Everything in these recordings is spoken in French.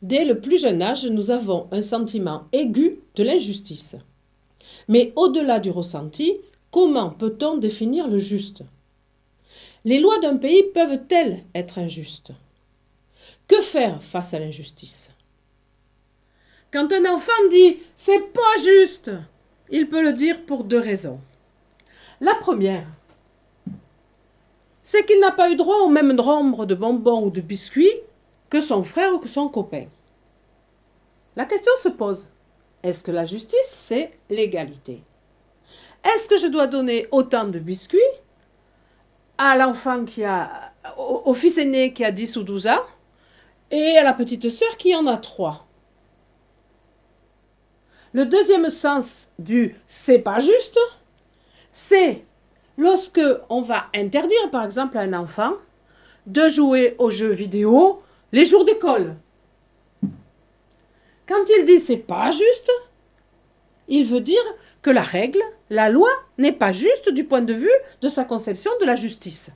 Dès le plus jeune âge, nous avons un sentiment aigu de l'injustice. Mais au-delà du ressenti, comment peut-on définir le juste? Les lois d'un pays peuvent-elles être injustes? Que faire face à l'injustice? Quand un enfant dit « c'est pas juste », il peut le dire pour deux raisons. La première, c'est qu'il n'a pas eu droit au même nombre de bonbons ou de biscuits que son frère ou que son copain. La question se pose, est-ce que la justice, c'est l'égalité? Est-ce que je dois donner autant de biscuits à l'enfant au fils aîné qui a 10 ou 12 ans et à la petite sœur qui en a 3? Le deuxième sens du « c'est pas juste », c'est lorsque on va interdire par exemple à un enfant de jouer aux jeux vidéo les jours d'école. Quand il dit « c'est pas juste », il veut dire que la règle, la loi, n'est pas juste du point de vue de sa conception de la justice.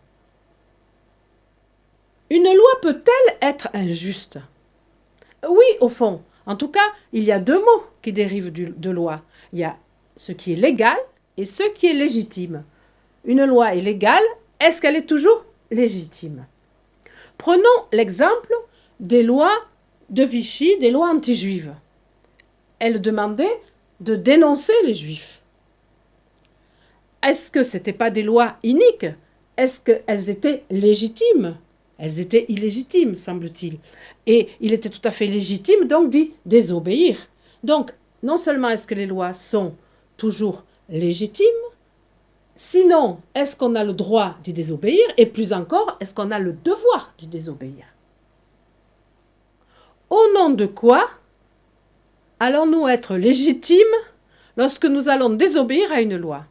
Une loi peut-elle être injuste? Oui, au fond. En tout cas, il y a deux mots qui dérivent de loi. Il y a ce qui est légal et ce qui est légitime. Une loi est légale, est-ce qu'elle est toujours légitime? Prenons l'exemple des lois de Vichy, des lois anti-juives. Elles demandaient de dénoncer les juifs. Est-ce que ce n'étaient pas des lois iniques? Est-ce qu'elles étaient légitimes? Elles étaient illégitimes, semble-t-il. Et il était tout à fait légitime donc d'y désobéir. Donc, non seulement est-ce que les lois sont toujours légitimes, sinon, est-ce qu'on a le droit d'y désobéir? Et plus encore, est-ce qu'on a le devoir d'y désobéir? Au nom de quoi allons-nous être légitimes lorsque nous allons désobéir à une loi?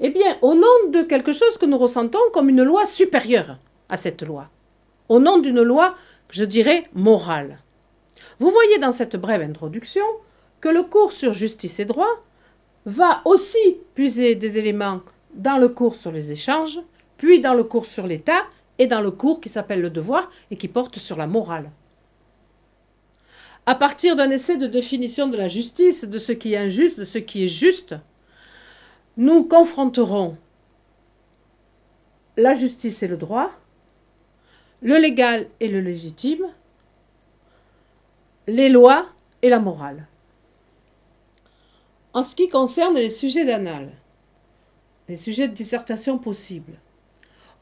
Eh bien, au nom de quelque chose que nous ressentons comme une loi supérieure à cette loi. Au nom d'une loi, je dirais, morale. Vous voyez dans cette brève introduction que le cours sur justice et droit va aussi puiser des éléments dans le cours sur les échanges, puis dans le cours sur l'État et dans le cours qui s'appelle le devoir et qui porte sur la morale. À partir d'un essai de définition de la justice, de ce qui est injuste, de ce qui est juste, nous confronterons la justice et le droit, le légal et le légitime, les lois et la morale. En ce qui concerne les sujets d'annales, les sujets de dissertation possibles,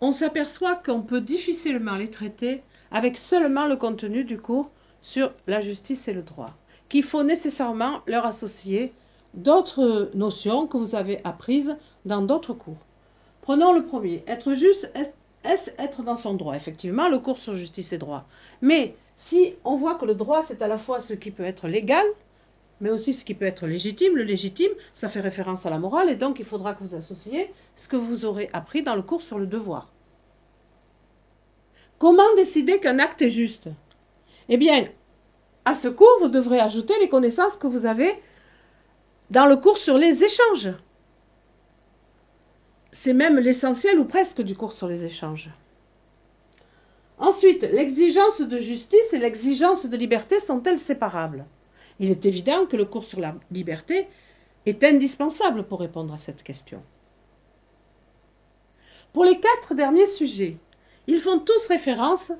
on s'aperçoit qu'on peut difficilement les traiter avec seulement le contenu du cours sur la justice et le droit, qu'il faut nécessairement leur associer d'autres notions que vous avez apprises dans d'autres cours. Prenons le premier. Être juste, est-ce être dans son droit? Effectivement, le cours sur justice et droit. Mais si on voit que le droit, c'est à la fois ce qui peut être légal, mais aussi ce qui peut être légitime, le légitime, ça fait référence à la morale, et donc il faudra que vous associez ce que vous aurez appris dans le cours sur le devoir. Comment décider qu'un acte est juste? Eh bien, à ce cours, vous devrez ajouter les connaissances que vous avez dans le cours sur les échanges. C'est même l'essentiel ou presque du cours sur les échanges. Ensuite, l'exigence de justice et l'exigence de liberté sont-elles séparables? Il est évident que le cours sur la liberté est indispensable pour répondre à cette question. Pour les 4 derniers sujets, ils font tous référence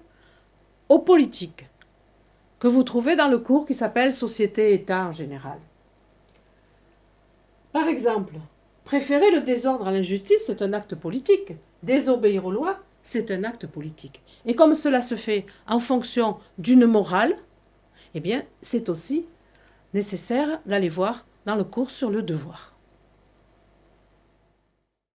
aux politiques que vous trouvez dans le cours qui s'appelle Société et État en général. Par exemple, préférer le désordre à l'injustice, c'est un acte politique. Désobéir aux lois, c'est un acte politique. Et comme cela se fait en fonction d'une morale, eh bien, c'est aussi nécessaire d'aller voir dans le cours sur le devoir.